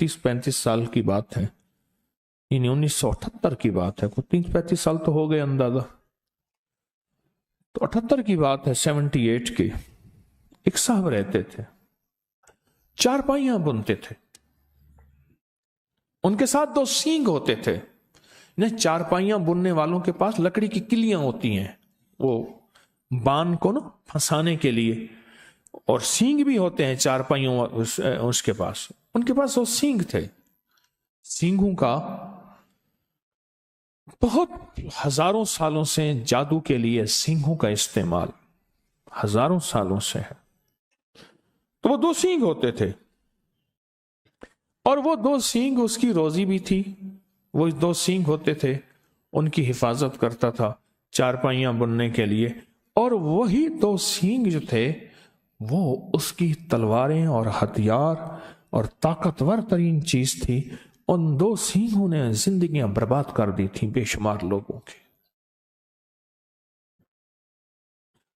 30-35 साल की बात है, यानी 1978 की बात है, कुछ 30-35 साल तो हो गए अंदाजा। तो 78 की बात है, 78 की। एक साहब रहते थे, चारपाइयां बुनते थे, उनके साथ 2 सींग होते थे। चारपाइयां बुनने वालों के पास लकड़ी की किलियां होती हैं, वो बान को ना फंसाने के लिए, और सींग भी होते हैं चारपाइयों उसके पास। उनके पास 2 सींग थे। सींगों का बहुत हजारों सालों से जादू के लिए सींगों का इस्तेमाल हजारों सालों से है। तो वो 2 सींग होते थे, और वो 2 सींग उसकी रोजी भी थी। वो 2 सींग होते थे, उनकी हिफाजत करता था चारपाइयां बुनने के लिए। और वही 2 सींग जो थे वो उसकी तलवारें और हथियार और ताकतवर तरीन चीज थी। उन 2 सींगों ने जिंदगियां बर्बाद कर दी थी बेशुमार लोगों की।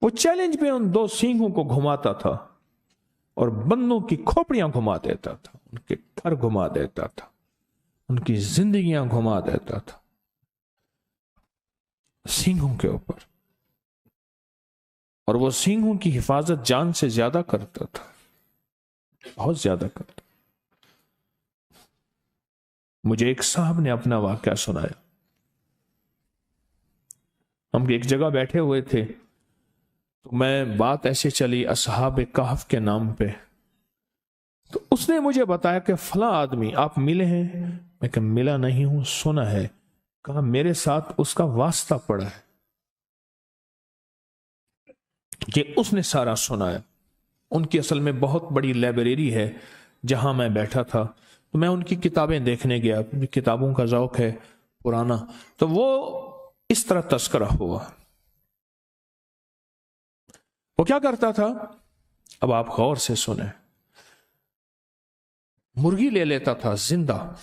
वो चैलेंज में उन 2 सींगों को घुमाता था और बंदों की खोपड़ियां घुमा देता था, उनके घर घुमा देता था, उनकी जिंदगियां घुमा देता था सींगों के ऊपर। और वो सींगों की हिफाजत जान से ज्यादा करता था, बहुत ज्यादा करता। मुझे एक साहब ने अपना वाकया सुनाया। हम एक जगह बैठे हुए थे, तो मैं बात ऐसे चली असहाब कहफ के नाम पे। तो उसने मुझे बताया कि फला आदमी आप मिले हैं। मैं कहा मिला नहीं हूं, सुना है। कहा मेरे साथ उसका वास्ता पड़ा है। ये उसने सारा सुनाया। उनकी असल में बहुत बड़ी लाइब्रेरी है जहां मैं बैठा था, तो मैं उनकी किताबें देखने गया, किताबों का शौक है पुराना। तो वो इस तरह तस्करा हुआ। वो क्या करता था, अब आप गौर से सुने। मुर्गी ले लेता था, जिंदा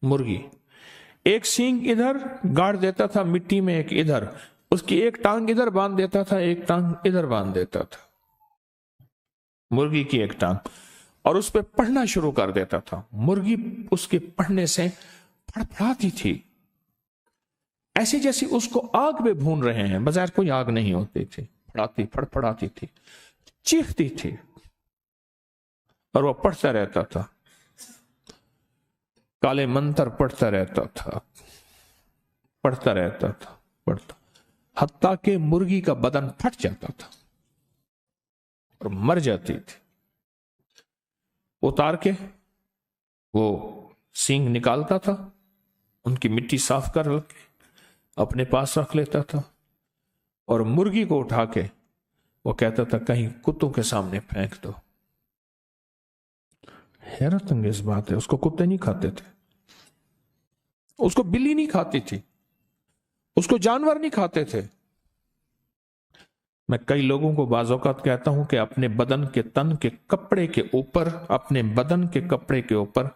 मुर्गी, एक सींग इधर गाड़ देता था मिट्टी में, एक इधर, उसकी एक टांग इधर बांध देता था, एक टांग इधर बांध देता था, मुर्गी की एक टांग, और उस पर पढ़ना शुरू कर देता था। मुर्गी उसके पढ़ने से फड़फड़ाती थी, ऐसे जैसे उसको आग में भून रहे हैं, बजाय कोई आग नहीं होती थी, फड़ाती फड़फड़ाती थी, चीखती थी, और वह पढ़ता रहता था, काले मंत्र पढ़ता रहता था, पढ़ता रहता था, पढ़ता, हत्ता के मुर्गी का बदन फट जाता था और मर जाती थी। उतार के वो सींग निकालता था, उनकी मिट्टी साफ कर के अपने पास रख लेता था, और मुर्गी को उठा के वो कहता था कहीं कुत्तों के सामने फेंक दो। हैरत अंगेज बात है, उसको कुत्ते नहीं खाते थे, उसको बिल्ली नहीं खाती थी, उसको जानवर नहीं खाते थे। मैं कई लोगों को बाज़ औक़ात कहता हूं कि अपने बदन के तन के कपड़े के ऊपर, अपने बदन के कपड़े के ऊपर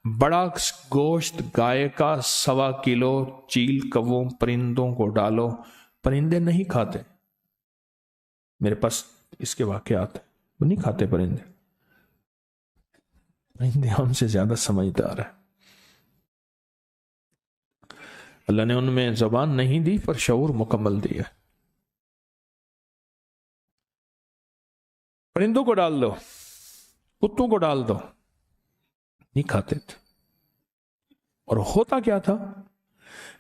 बड़ा गोश्त गाय का 1.25 किलो चील कौवों परिंदों को डालो, परिंदे नहीं खाते। मेरे पास इसके वाकयात है, वो नहीं खाते परिंदे। परिंदे हमसे ज्यादा समझदार है। अल्लाह ने उनमें ज़बान नहीं दी पर शऊर मुकम्मल दिया। परिंदों को डाल दो, कुत्तों को डाल दो, नहीं खाते थे। और होता क्या था,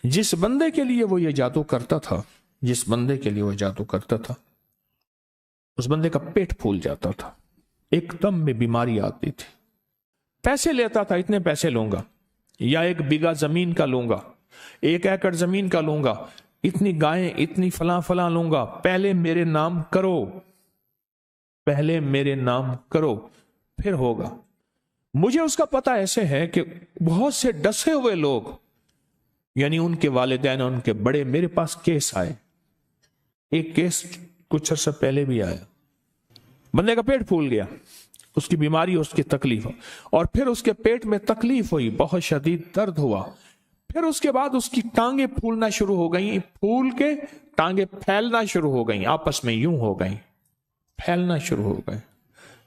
जिस बंदे के लिए वो ये जादू करता था, जिस बंदे के लिए वो जादू करता था, उस बंदे का पेट फूल जाता था, एकदम में बीमारी आती थी। पैसे लेता था, इतने पैसे लूंगा, या 1 बीघा जमीन का लूंगा, 1 एकड़ जमीन का लूंगा, इतनी गायें, इतनी फला फला लूंगा, पहले मेरे नाम करो, पहले मेरे नाम करो, फिर होगा। मुझे उसका पता ऐसे है कि बहुत से डसे हुए लोग, यानी उनके वालिदैन, उनके बड़े, मेरे पास केस आए। एक केस कुछ अर्सा पहले भी आया, बंदे का पेट फूल गया, उसकी बीमारी, उसकी तकलीफ, और फिर उसके पेट में तकलीफ हुई, बहुत शदीद दर्द हुआ, फिर उसके बाद उसकी टांगे फूलना शुरू हो गई, फूल के टांगे फैलना शुरू हो गई, आपस में यूं हो गई, फैलना शुरू हो गए।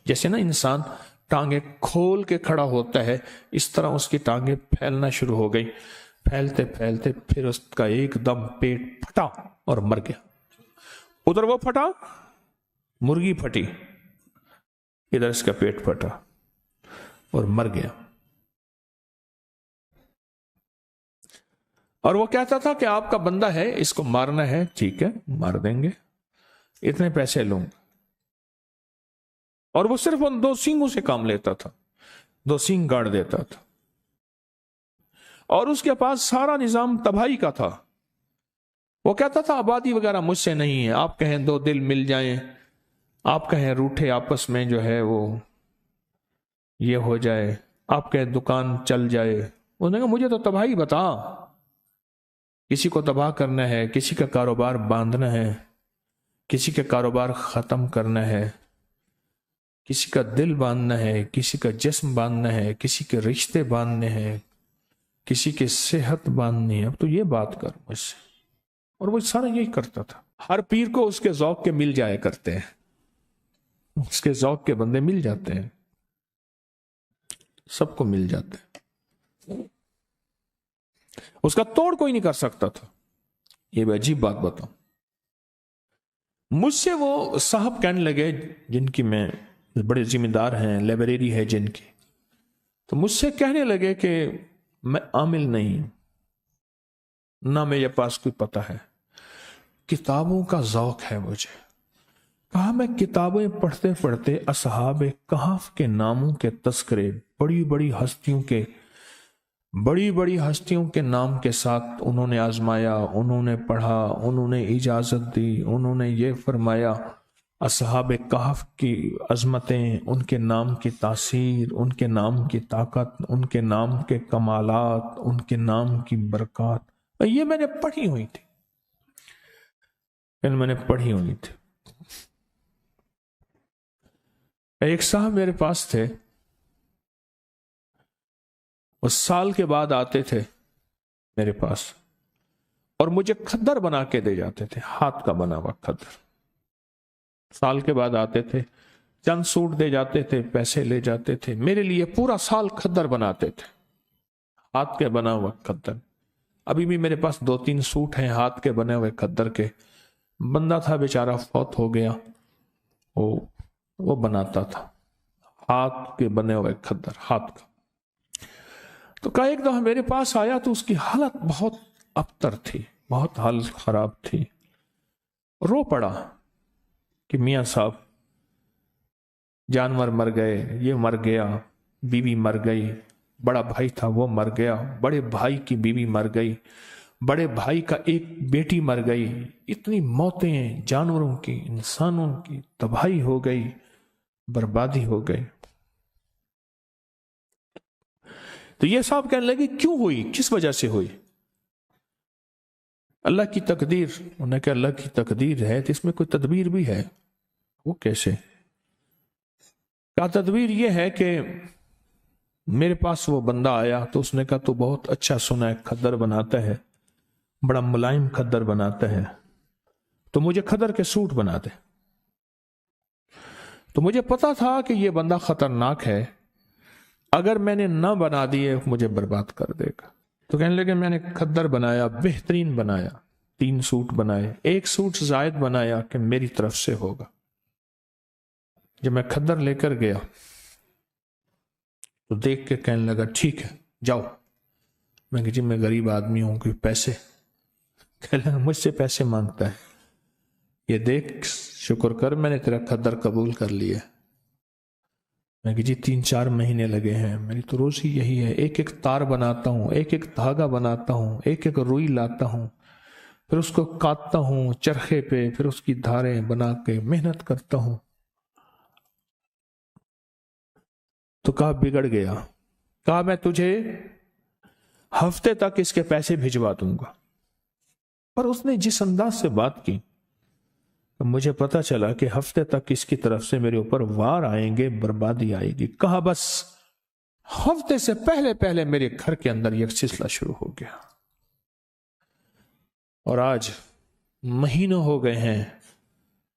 जैसे ना इंसान ٹانگیں کھول کے کھڑا ہوتا ہے اس طرح اس کی ٹانگیں پھیلنا شروع ہو گئی، پھیلتے پھیلتے پھر اس کا ایک دم پیٹ پھٹا اور مر گیا۔ ادھر وہ پھٹا، مرغی پھٹی، ادھر اس کا پیٹ پھٹا اور مر گیا۔ اور وہ کہتا تھا کہ آپ کا بندہ ہے، اس کو مارنا ہے، ٹھیک ہے مار دیں گے، اتنے پیسے لوں گا۔ اور وہ صرف ان 2 سینگوں سے کام لیتا تھا، 2 سینگ گاڑ دیتا تھا، اور اس کے پاس سارا نظام تباہی کا تھا۔ وہ کہتا تھا آبادی وغیرہ مجھ سے نہیں ہے، آپ کہیں 2 دل مل جائیں، آپ کہیں روٹھے آپس میں جو ہے وہ یہ ہو جائے، آپ کہیں دکان چل جائے، انہوں نے کہا مجھے تو تباہی بتا، کسی کو تباہ کرنا ہے، کسی کا کاروبار باندھنا ہے، کسی کا کاروبار ختم کرنا ہے، کسی کا دل باندھنا ہے، کسی کا جسم باندھنا ہے، کسی کے رشتے باندھنے ہیں، کسی کی صحت باندھنی ہے، اب تو یہ بات کر مجھ سے۔ اور وہ سارا یہی کرتا تھا۔ ہر پیر کو اس کے ذوق کے مل جایا کرتے ہیں، اس کے ذوق کے بندے مل جاتے ہیں، سب کو مل جاتے ہیں، اس کا توڑ کوئی نہیں کر سکتا تھا۔ یہ بھی عجیب بات بتاؤں، مجھ سے وہ صاحب کہنے لگے جن کی میں بڑے ذمہ دار ہیں، لائبریری ہے جن کی، تو مجھ سے کہنے لگے کہ میں عامل نہیں، نہ میرے پاس کوئی پتہ ہے، کتابوں کا ذوق ہے مجھے۔ کہا میں کتابیں پڑھتے پڑھتے اصحاب کہف کے ناموں کے تذکرے، بڑی بڑی ہستیوں کے نام کے ساتھ انہوں نے آزمایا، انہوں نے پڑھا، انہوں نے اجازت دی، انہوں نے یہ فرمایا، اصحاب کہف کی عظمتیں، ان کے نام کی تاثیر، ان کے نام کی طاقت، ان کے نام کے کمالات، ان کے نام کی برکات، یہ میں نے پڑھی ہوئی تھی، ایک صاحب میرے پاس تھے، وہ سال کے بعد آتے تھے میرے پاس اور مجھے کھدر بنا کے دے جاتے تھے، ہاتھ کا بنا ہوا کھدر۔ سال کے بعد آتے تھے، چند سوٹ دے جاتے تھے، پیسے لے جاتے تھے، میرے لیے پورا سال کھدر بناتے تھے، ہاتھ کے بنا ہوا کھدر۔ ابھی بھی میرے پاس 2-3 سوٹ ہیں ہاتھ کے بنے ہوئے کھدر کے۔ بندہ تھا بیچارہ، فوت ہو گیا، وہ بناتا تھا ہاتھ کے بنے ہوئے کھدر، ہاتھ کا۔ تو کہا ایک دفعہ میرے پاس آیا تو اس کی حالت بہت ابتر تھی، بہت حالت خراب تھی، رو پڑا کہ میاں صاحب جانور مر گئے، یہ مر گیا، بیوی مر گئی، بڑا بھائی تھا وہ مر گیا، بڑے بھائی کی بیوی مر گئی، بڑے بھائی کا ایک بیٹی مر گئی، اتنی موتیں، جانوروں کی، انسانوں کی تباہی ہو گئی، بربادی ہو گئی۔ تو یہ صاحب کہنے لگے کیوں ہوئی، کس وجہ سے ہوئی؟ اللہ کی تقدیر۔ انہوں نے کہا اللہ کی تقدیر ہے تو اس میں کوئی تدبیر بھی ہے؟ وہ کیسے؟ کہا تدبیر یہ ہے کہ میرے پاس وہ بندہ آیا تو اس نے کہا تو بہت اچھا سنا ہے، کھدر بناتا ہے، بڑا ملائم کھدر بناتا ہے، تو مجھے کھدر کے سوٹ بنا دے۔ تو مجھے پتا تھا کہ یہ بندہ خطرناک ہے، اگر میں نے نہ بنا دیے مجھے برباد کر دے گا۔ تو کہنے لگے میں نے کھدر بنایا، بہترین بنایا، 3 سوٹ بنائے، 1 سوٹ زائد بنایا کہ میری طرف سے ہوگا۔ جب میں کھدر لے کر گیا تو دیکھ کے کہنے لگا ٹھیک ہے جاؤ۔ میں کہ جی میں غریب آدمی ہوں، کوئی پیسے؟ کہنے لگا مجھ سے پیسے مانگتا ہے، یہ دیکھ شکر کر میں نے تیرا کھدر قبول کر لیا۔ میں کہ جی 3-4 مہینے لگے ہیں، میری تو روزی یہی ہے، ایک تار بناتا ہوں، ایک دھاگا بناتا ہوں، ایک روئی لاتا ہوں، پھر اس کو کاٹتا ہوں چرخے پہ، پھر اس کی دھاریں بنا کے محنت کرتا ہوں۔ تو کہا بگڑ گیا، کہا میں تجھے ہفتے تک اس کے پیسے بھجوا دوں گا۔ پر اس نے جس انداز سے بات کی مجھے پتا چلا کہ ہفتے تک اس کی طرف سے میرے اوپر وار آئیں گے، بربادی آئے گی۔ کہا بس ہفتے سے پہلے میرے گھر کے اندر یہ سلسلہ شروع ہو گیا، اور آج مہینوں ہو گئے ہیں،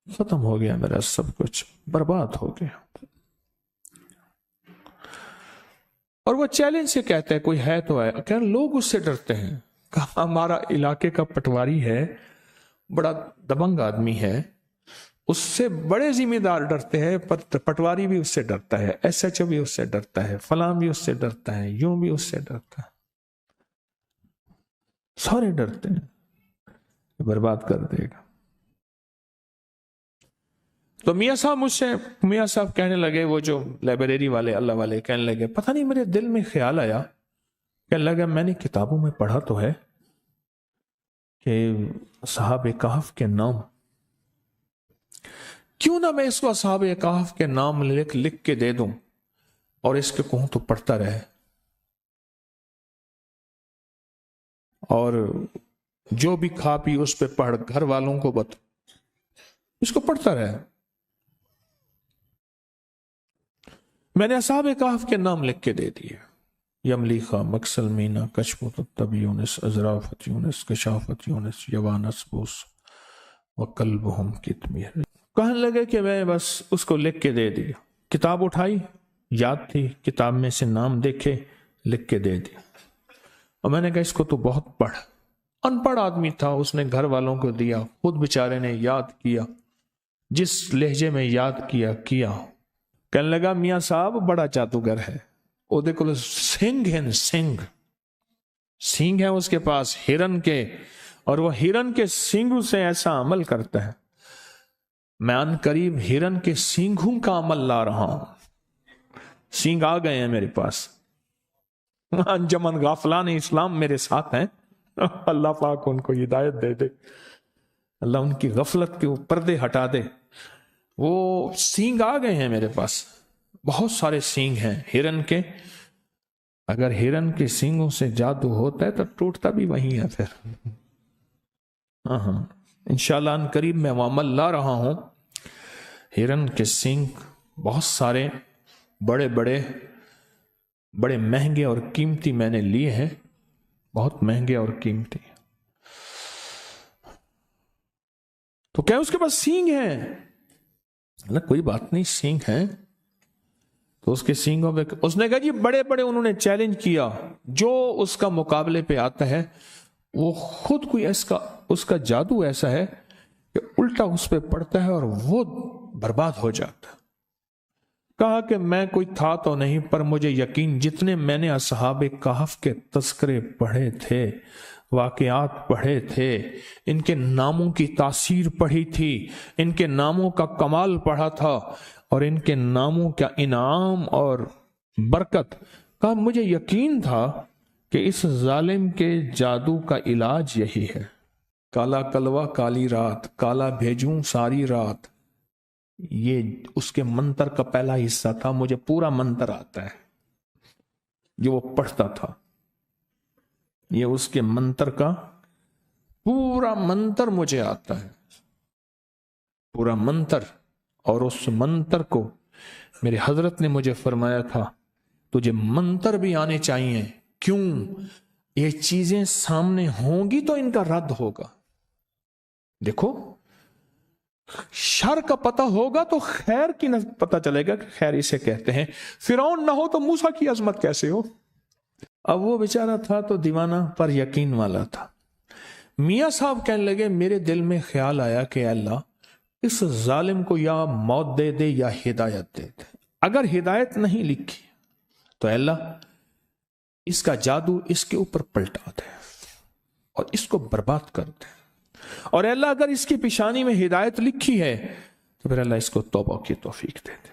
ختم ہو گیا، میرا سب کچھ برباد ہو گیا۔ اور وہ چیلنج سے کہتا ہے کوئی ہے تو ہے. کہ لوگ اس سے ڈرتے ہیں. کہا ہمارا علاقے کا پٹواری ہے, بڑا دبنگ آدمی ہے, اس سے بڑے ذمہ دار ڈرتے ہیں, پٹواری بھی اس سے ڈرتا ہے, ایس ایچ او بھی اس سے ڈرتا ہے, فلاں بھی اس سے ڈرتا ہے, یوں بھی اس سے ڈرتا ہے, سارے ڈرتے ہیں, برباد کر دے گا. تو میاں صاحب کہنے لگے, وہ جو لائبریری والے اللہ والے کہنے لگے, پتہ نہیں میرے دل میں خیال آیا, کہنے لگا میں نے کتابوں میں پڑھا تو ہے کہ اصحاب کہف کے نام, کیوں نہ میں اس کو اصحاب کہف کے نام لکھ کے دے دوں اور اس کے کہوں تو پڑھتا رہے, اور جو بھی کھا پی اس پہ پڑھ, گھر والوں کو اس کو پڑھتا رہے. میں نے اصحاب کہف کے نام لکھ کے دے دیے, یملیخا, مکسلمینا, کشمت الطب یونس, ازرافت یونس, کشافت یونس, یوانس بوس وقلبہم کتمیر. کہنے لگے کہ میں بس اس کو لکھ کے دے دیا. کتاب اٹھائی, یاد تھی, کتاب میں سے نام دیکھے, لکھ کے دے دیا. اور میں نے کہا اس کو تو بہت پڑھ. ان پڑھ آدمی تھا, اس نے گھر والوں کو دیا, خود بیچارے نے یاد کیا, جس لہجے میں یاد کیا. کہنے لگا میاں صاحب بڑا جادوگر ہے, وہ دیکھو سنگ ہے اس کے پاس ہرن کے, اور وہ ہرن کے سینگوں سے ایسا عمل کرتا ہے. میں ان قریب ہرن کے سینگوں کا عمل لا رہا ہوں, سینگ آ گئے ہیں میرے پاس. انجمن غافلان اسلام میرے ساتھ ہیں, اللہ پاک ان کو ہدایت دے دے, اللہ ان کی غفلت کے پردے ہٹا دے. وہ سینگ آ گئے ہیں میرے پاس, بہت سارے سینگ ہیں ہرن کے. اگر ہرن کے سینگوں سے جادو ہوتا ہے تو ٹوٹتا بھی وہی ہے پھر. ہاں انشاءاللہ ان قریب میں وہ عمل لا رہا ہوں. ہرن کے سینگ بہت سارے, بڑے مہنگے اور قیمتی میں نے لیے ہیں, بہت مہنگے اور قیمتی. تو کیا اس کے پاس سینگ ہیں؟ کوئی بات نہیں, سینگ ہیں. تو اس کے سینگوں پہ اس نے کہا جی بڑے انہوں نے چیلنج کیا, جو اس کا مقابلے پہ آتا ہے وہ خود کوئی اس کا جادو ایسا ہے کہ الٹا اس پہ پڑتا ہے اور وہ برباد ہو جاتا. کہا کہ میں کوئی تھا تو نہیں, پر مجھے یقین, جتنے میں نے اصحاب کہف کے تذکرے پڑھے تھے, واقعات پڑھے تھے, ان کے ناموں کی تاثیر پڑھی تھی, ان کے ناموں کا کمال پڑھا تھا, اور ان کے ناموں کا انعام اور برکت کا مجھے یقین تھا کہ اس ظالم کے جادو کا علاج یہی ہے. کالا کلوا کالی رات, کالا بھیجوں ساری رات, یہ اس کے منتر کا پہلا حصہ تھا. مجھے پورا منتر آتا ہے جو وہ پڑھتا تھا, یہ اس کے منتر کا پورا منتر مجھے آتا ہے, پورا منتر. اور اس منتر کو میرے حضرت نے مجھے فرمایا تھا تجھے منتر بھی آنے چاہیے. کیوں؟ یہ چیزیں سامنے ہوں گی تو ان کا رد ہوگا. دیکھو شر کا پتہ ہوگا تو خیر کی پتہ چلے گا کہ خیر اسے کہتے ہیں. فرعون نہ ہو تو موسیٰ کی عظمت کیسے ہو. اب وہ بیچارہ تھا تو دیوانہ پر یقین والا تھا. میاں صاحب کہنے لگے میرے دل میں خیال آیا کہ اللہ اس ظالم کو یا موت دے دے یا ہدایت دے دے. اگر ہدایت نہیں لکھی تو اللہ اس کا جادو اس کے اوپر پلٹا دے اور اس کو برباد کر دے. اور اللہ اگر اس کی پیشانی میں ہدایت لکھی ہے تو پھر اللہ اس کو توبہ کی توفیق دے دے.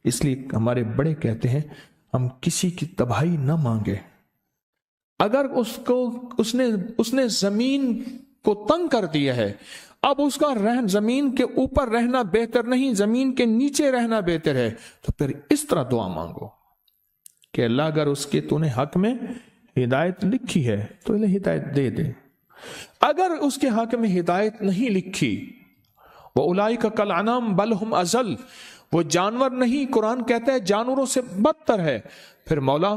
اس لیے ہمارے بڑے کہتے ہیں ہم کسی کی تباہی نہ مانگے. اگر اس نے زمین کو تنگ کر دیا ہے, اب اس کا زمین کے اوپر رہنا بہتر نہیں, زمین کے نیچے رہنا بہتر ہے, تو پھر اس طرح دعا مانگو کہ اللہ اگر اس کے تو نے حق میں ہدایت لکھی ہے تو اللہ ہدایت دے دے. اگر اس کے حق میں ہدایت نہیں لکھی, وَأُولَئِكَ كَالْأَنْعَامِ بَلْ هُمْ أَضَلُّ, وہ جانور نہیں, قرآن کہتا ہے جانوروں سے بدتر ہے. پھر مولا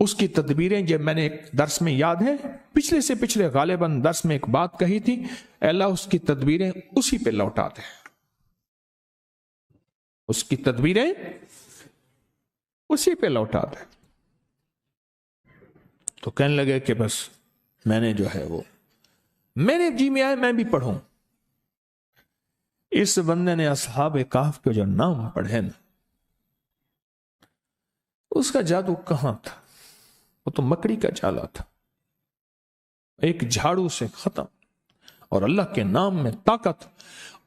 اس کی تدبیریں, جب میں نے ایک درس میں یاد ہے پچھلے سے پچھلے غالباً درس میں ایک بات کہی تھی, اللہ اس کی تدبیریں اسی پہ لوٹا دے, اس کی تدبیریں उसी पे लौटा दे। तो कहने लगे कि बस मैंने जो है वो मेरे जी में आए मैं भी पढ़ूं। इस बंदे ने असहाब काफ के जो नाम पढ़े ना, उसका जादू कहां था? वो तो मकड़ी का जाला था, एक झाड़ू से खत्म। और अल्लाह के नाम में ताकत।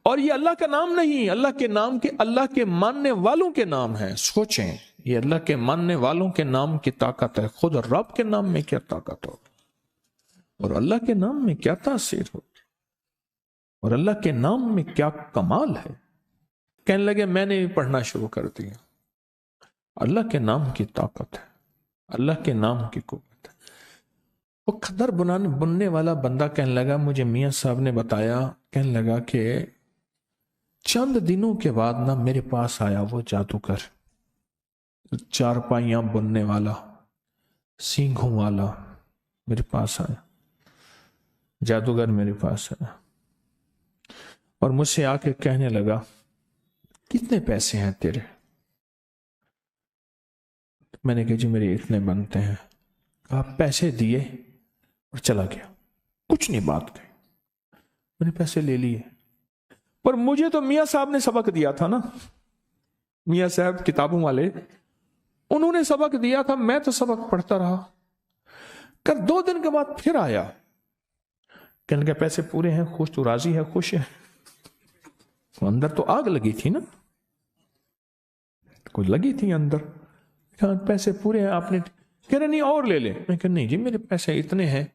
और ये अल्लाह का नाम नहीं, अल्लाह के नाम के, अल्लाह के मानने वालों के नाम है। सोचें, ये अल्लाह के मानने वालों के नाम की ताकत है। खुद रब के नाम में क्या ताकत हो, और अल्लाह के नाम में क्या तासीर हो, और अल्लाह के नाम में क्या कमाल है। कहने लगे मैंने भी पढ़ना शुरू कर दिया। अल्लाह के नाम की ताकत है, अल्लाह के नाम की कुव्वत है। वो खदर बुनने वाला बंदा कहने लगा, मुझे मियां साहब ने बताया, कहने लगा कि चंद दिनों के बाद ना मेरे पास आया वो जादूगर, चारपाइयां बुनने वाला, सींगों वाला मेरे पास आया। जादूगर मेरे पास आया और मुझसे आके कहने लगा, कितने पैसे हैं तेरे? मैंने कहा जी मेरे इतने बनते हैं। कहा पैसे दिए और चला गया, कुछ नहीं बात कही। मैंने पैसे ले लिए, पर मुझे तो मियां साहब ने सबक दिया था ना, मियां साहब किताबों वाले, उन्होंने सबक दिया था, मैं तो सबक पढ़ता रहा। कर 2 दिन के बाद फिर आया, कहने लगा पैसे पूरे हैं, खुश, तो राजी है, खुश है? तो अंदर तो आग लगी थी ना, कोई लगी थी अंदर। कहा पैसे पूरे हैं आपने? कह रहे नहीं और ले ले। मैं कहा नहीं जी मेरे पैसे इतने हैं,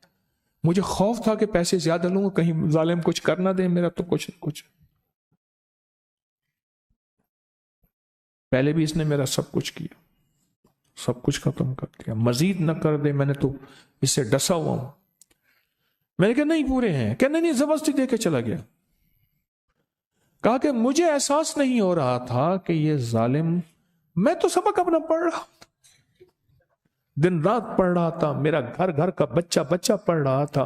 मुझे खौफ था कि पैसे ज्यादा लूंगा कहीं जालिम कुछ कर ना दे, मेरा तो कुछ कुछ। पहले भी इसने मेरा सब कुछ किया, सब कुछ खत्म कर दिया, मजीद न कर दे, मैंने तो इससे डसा हुआ हूं। मैंने कहा नहीं पूरे हैं। कहने नहीं, जबरदस्ती दे के चला गया। कहा कि मुझे एहसास नहीं हो रहा था कि ये जालिम, मैं तो सबक अपना पढ़ रहा, दिन रात पढ़ रहा था, मेरा घर घर का बच्चा बच्चा पढ़ रहा था,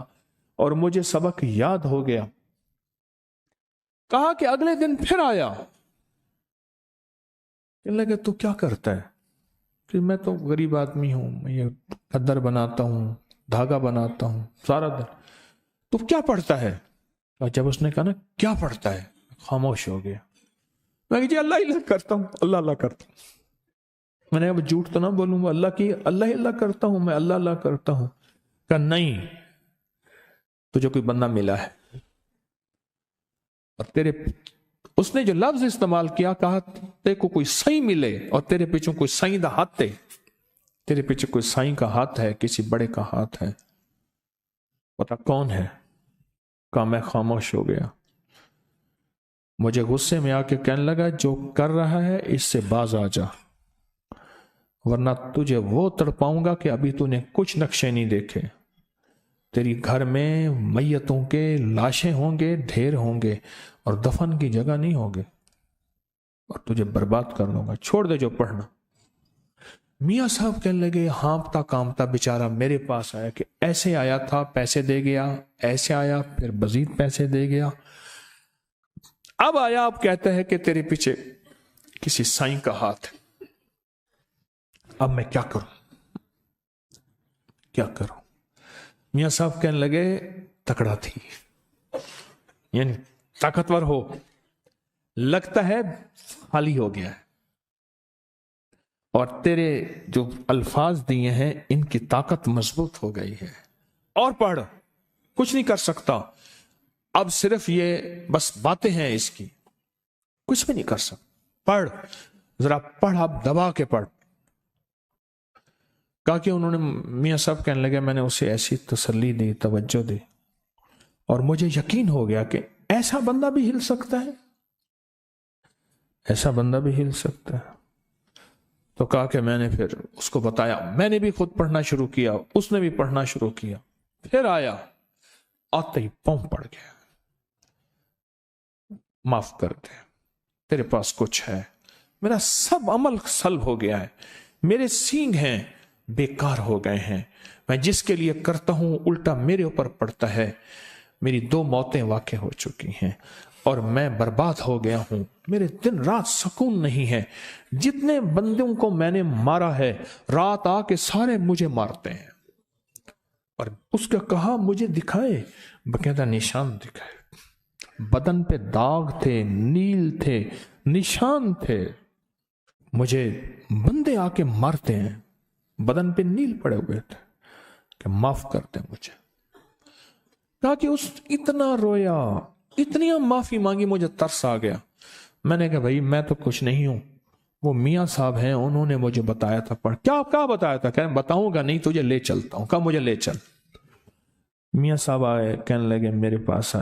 और मुझे सबक याद हो गया। कहा कि अगले दिन फिर आया, कहने लगे तू क्या करता है? कि मैं तो गरीब आदमी हूं, मैं ये खद्दर बनाता हूं, धागा बनाता हूं सारा दिन। तू क्या पढ़ता है? और जब उसने कहा ना क्या पढ़ता है, खामोश हो गया। मैं जी अल्लाह ही करता हूं, अल्लाह अल्लाह करता हूं। मैंने अब झूठ तो ना बोलूंगा, अल्लाह की अल्लाह ही अल्लाह करता हूं, मैं अल्लाह अल्लाह करता हूं। कहा नहीं, तुझे कोई बंदा मिला है और तेरे, उसने जो लफ्ज इस्तेमाल किया, कहा तेरे को कोई सही मिले और तेरे पीछे कोई सही दा हाथ है, तेरे पीछे कोई साईं का हाथ है, किसी बड़े का हाथ है, पता कौन है? कहा मैं खामोश हो गया। मुझे गुस्से में आके कहने लगा जो कर रहा है इससे बाज आ जा, वरना तुझे वो तड़पाऊंगा कि अभी तूने कुछ नक्शे नहीं देखे। तेरी घर में मैयतों के लाशें होंगे, ढेर होंगे, और दफन की जगह नहीं होगे, और तुझे बर्बाद कर दूंगा, छोड़ दे जो पढ़ना। मियां साहब कहने लगे, हाँपता कांपता बेचारा मेरे पास आया कि ऐसे आया था, पैसे दे गया, ऐसे आया, फिर मजीद पैसे दे गया, अब आया, अब कहता है कि तेरे पीछे किसी साईं का हाथ है। अब मैं क्या करूं, क्या करूं? मियां साहब कहने लगे, तकड़ा थी, यानी ताकतवर हो, लगता है खाली हो गया है, और तेरे जो अल्फाज दिए हैं इनकी ताकत मजबूत हो गई है, और पढ़, कुछ नहीं कर सकता, अब सिर्फ ये बस बातें हैं इसकी, कुछ भी नहीं कर सकता, पढ़, जरा पढ़, अब दबा के पढ़। कहा कि उन्होंने, मियां साहब कहने लगे, मैंने उसे ऐसी तसल्ली दी, तवज्जो दी, और मुझे यकीन हो गया कि ऐसा बंदा भी हिल सकता है, ऐसा बंदा भी हिल सकता है। तो कहा कि मैंने फिर उसको बताया, मैंने भी खुद पढ़ना शुरू किया, उसने भी पढ़ना शुरू किया, फिर आया, आते ही पांव पड़ गया, माफ कर दे, तेरे पास कुछ है, मेरा सब अमल सल्ब हो गया है, मेरे सींग हैं बेकार हो गए हैं, मैं जिसके लिए करता हूं उल्टा मेरे ऊपर पड़ता है, मेरी 2 मौतें वाक़ई हो चुकी हैं, और मैं बर्बाद हो गया हूं, मेरे दिन रात सुकून नहीं है, जितने बंदों को मैंने मारा है रात आके सारे मुझे मारते हैं। और उसका कहा मुझे दिखाए, बकायदा निशान दिखाए, बदन पे दाग थे, नील थे, निशान थे, मुझे बंदे आके मारते हैं, बदन पे नील पड़े हुए थे कि माफ कर दे मुझे। कहा कि उस इतना रोया, इतनी माफी मांगी, मुझे तरस आ गया। मैंने कहा भाई मैं तो कुछ नहीं हूं, वो मियाँ साहब हैं, उन्होंने मुझे बताया था। पढ़ क्या बताया था? कहने बताऊंगा नहीं, तुझे ले चलता हूं। कहा मुझे ले चल। मियाँ साहब आए, कहने लगे मेरे पास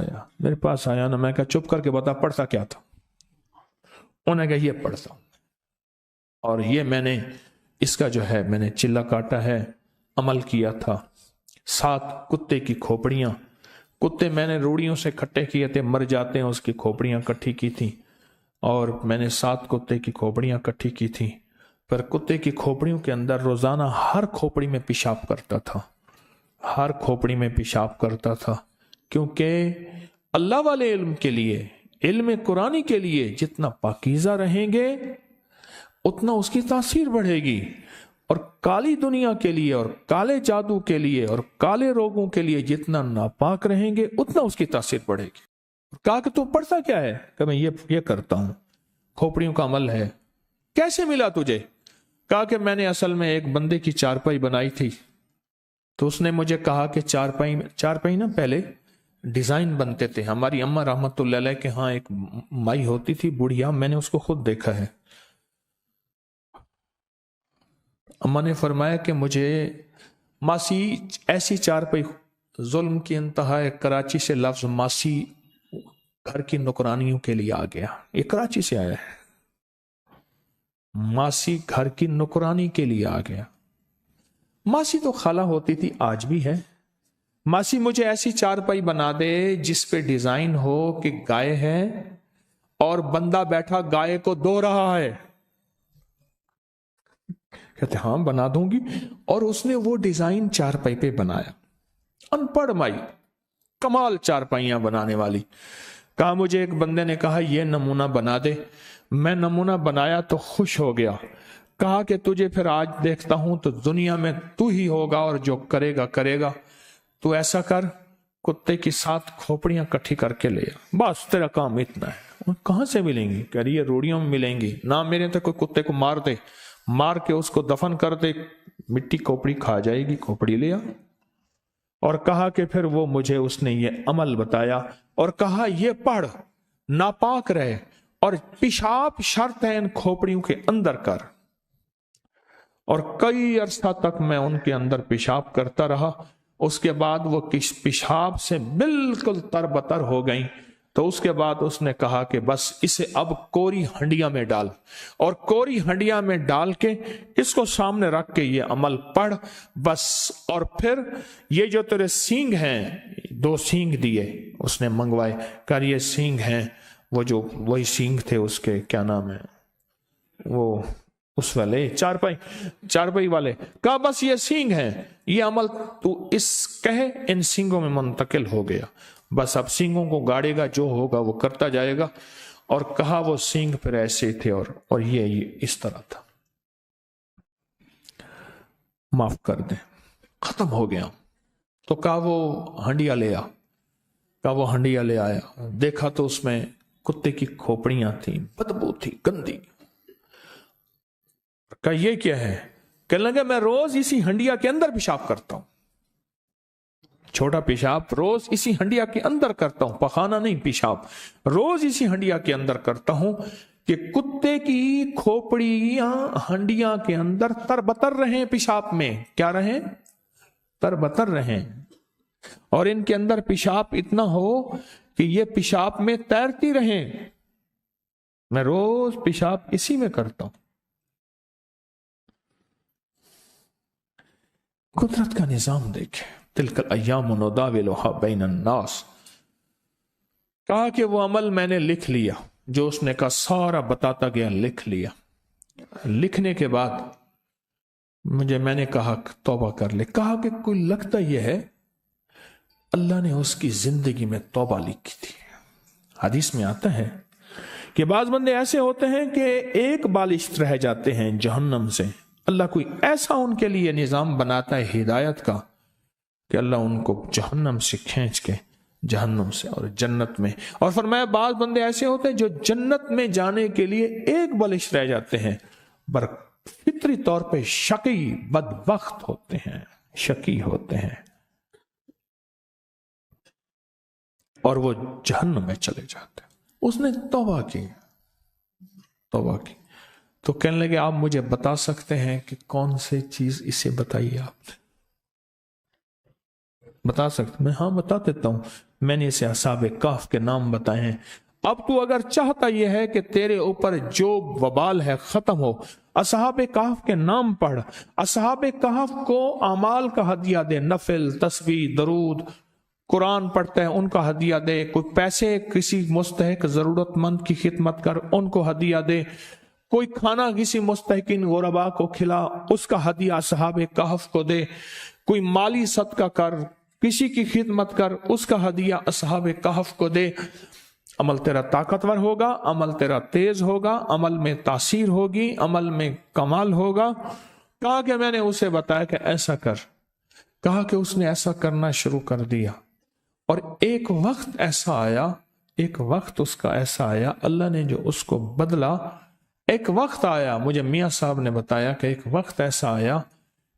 आया ना। मैं कहा चुप करके बता पढ़ता क्या था? उन्होंने कहा ये पढ़ता हूं, और ये मैंने इसका जो है मैंने चिल्ला काटा है, अमल किया था। 7 कुत्ते की खोपड़ियां, कुत्ते मैंने रूड़ियों से इकट्ठे किए थे, मर जाते हैं, उसकी खोपड़ियां इकट्ठी की थी, और मैंने 7 कुत्ते की खोपड़ियां इकट्ठी की थी। पर कुत्ते की खोपड़ियों के अंदर रोजाना हर खोपड़ी में पेशाब करता था, हर खोपड़ी में पेशाब करता था, क्योंकि अल्लाह वाले इल्म के लिए, इल्म कुरानी के लिए जितना पाकीज़ा रहेंगे उतना उसकी तासीर बढ़ेगी, और काली दुनिया के लिए और काले जादू के लिए और काले रोगों के लिए जितना नापाक रहेंगे उतना उसकी तासीर बढ़ेगी। कहा कि तू पढ़ता क्या है? कि मैं ये करता हूं, खोपड़ियों का अमल है। कैसे मिला तुझे? कहा कि मैंने असल में एक बंदे की चारपाई बनाई थी, तो उसने मुझे कहा कि चारपाई ना पहले डिजाइन बनते थे। हमारी अम्मा रहमतुल्लाह अलैह के यहाँ एक माई होती थी बुढ़िया, मैंने उसको खुद देखा है। अम्मा ने फरमाया कि मुझे मासी ऐसी चारपाई, जुल्म की इंतहा है, कराची से लफ्ज मासी घर की नौकरानियों के लिए आ गया, ये कराची से आया है, मासी घर की नौकरानी के लिए आ गया। मासी तो खाला होती थी, आज भी है। मासी मुझे ऐसी चारपाई बना दे जिस पे डिजाइन हो कि गाय है और बंदा बैठा गाय को धो रहा है। कहते हाँ बना दूंगी, और उसने वो डिजाइन चारपाई पे बनाया। अनपढ़ माई, कमाल चारपाइयां बनाने वाली। कहा मुझे एक बंदे ने कहा ये नमूना बना दे, मैं नमूना बनाया तो खुश हो गया। कहा कि तुझे फिर आज देखता हूं तो दुनिया में तू ही होगा और जो करेगा करेगा, तू ऐसा कर, कुत्ते की 7 खोपड़ियां इकट्ठी करके ले आ, बस तेरा काम इतना है। कहां से मिलेंगी? कह रही है रूड़ियों में मिलेंगी ना, मेरे तो कोई कुत्ते को मार दे, मार के उसको दफन कर दे, मिट्टी खोपड़ी खा जाएगी, खोपड़ी ले आ। और कहा कि फिर वो मुझे उसने ये अमल बताया और कहा ये पढ़, नापाक रहे, और पेशाब शर्त है इन खोपड़ियों के अंदर कर। और कई अरसा तक मैं उनके अंदर पेशाब करता रहा। उसके बाद वो किस पेशाब से बिल्कुल तरबतर हो गई। तो उसके बाद उसने कहा कि बस इसे अब कोरी हंडिया में डाल, और कोरी हंडिया में डाल के इसको सामने रख के ये अमल पढ़ बस। और फिर ये जो तेरे सींग हैं, 2 सींग दिए उसने मंगवाए, कर ये सींग हैं, वो जो वही सींग थे उसके, क्या नाम है वो, उस वाले चारपाई वाले। कहा बस ये सींग हैं, ये अमल तू इस कहे इन सींगों में मुंतकिल हो गया, बस अब सींगों को गाड़ेगा, जो होगा वो करता जाएगा। और कहा वो सींग फिर ऐसे थे और ये इस तरह था, माफ कर दे, खत्म हो गया। तो कहा वो हंडिया ले आ। कहा वो हंडिया ले आया, देखा तो उसमें कुत्ते की खोपड़ियां थी, बदबू थी, गंदी। कहा ये क्या है? कहने लगे मैं रोज इसी हंडिया के अंदर पेशाब करता हूं, छोटा पेशाब रोज इसी हंडिया के अंदर करता हूं, पखाना नहीं, पेशाब रोज इसी हंडिया के अंदर करता हूं कि कुत्ते की खोपड़ियां हंडिया के अंदर तरबतर रहें, पेशाब में क्या रहें? तरबतर रहें, और इनके अंदर पेशाब इतना हो कि ये पेशाब में तैरती रहें। मैं रोज पेशाब इसी में करता हूं। कुदरत का निजाम देखे, तिलकल अय्याम नुदाविलुहा बैनन नास। कहा कि वो अमल मैंने लिख लिया, जो उसने कहा सारा बताता गया, लिख लिया। लिखने के बाद मैंने कहा तौबा कर ले। कहा कि कोई लगता यह है अल्लाह ने उसकी जिंदगी में तौबा लिखी थी, حدیث میں آتا ہے کہ بعض بندے ایسے ہوتے ہیں کہ ایک بالشت رہ جاتے ہیں جہنم سے، اللہ کوئی ایسا ان کے لیے نظام بناتا ہے ہدایت کا کہ اللہ ان کو جہنم سے کھینچ کے جہنم سے اور جنت میں، اور فرمایا بعض بندے ایسے ہوتے ہیں جو جنت میں جانے کے لیے ایک بالش رہ جاتے ہیں، پر فطری طور پہ شقی بدبخت ہوتے ہیں، شقی ہوتے ہیں، اور وہ جہنم میں چلے جاتے ہیں۔ اس نے توبہ کی، توبہ کی، تو کہنے لگے آپ مجھے بتا سکتے ہیں کہ کون سی چیز؟ اسے بتائیے، آپ بتا سکتے؟ میں ہاں بتا دیتا ہوں، میں نے اسے اصحاب کہف کے نام بتائے ہیں۔ اب تو اگر چاہتا یہ ہے کہ تیرے اوپر جو وبال ہے ختم ہو، اصحاب کہف کے نام پڑھ، اصحاب کہف کو اعمال کا ہدیہ دے، نفل، تسبیح، درود، قرآن پڑھتے ہیں ان کا ہدیہ دے، کوئی پیسے کسی مستحق ضرورت مند کی خدمت کر ان کو ہدیہ دے، کوئی کھانا کسی مستحقین غربا کو کھلا اس کا ہدیہ اصحاب کہف کو دے، کوئی مالی صدقہ کر، کسی کی خدمت کر، اس کا ہدیہ اصحاب کہف کو دے۔ عمل تیرا طاقتور ہوگا، عمل تیرا تیز ہوگا، عمل میں تاثیر ہوگی، عمل میں کمال ہوگا۔ کہا کہ میں نے اسے بتایا کہ ایسا کر، کہا کہ اس نے ایسا کرنا شروع کر دیا، اور ایک وقت ایسا آیا، ایک وقت اس کا ایسا آیا، اللہ نے جو اس کو بدلا، ایک وقت آیا، مجھے میاں صاحب نے بتایا کہ ایک وقت ایسا آیا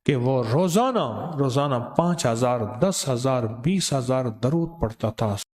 کہ وہ روزانہ 5,000، 10,000، 20,000 درود پڑھتا تھا۔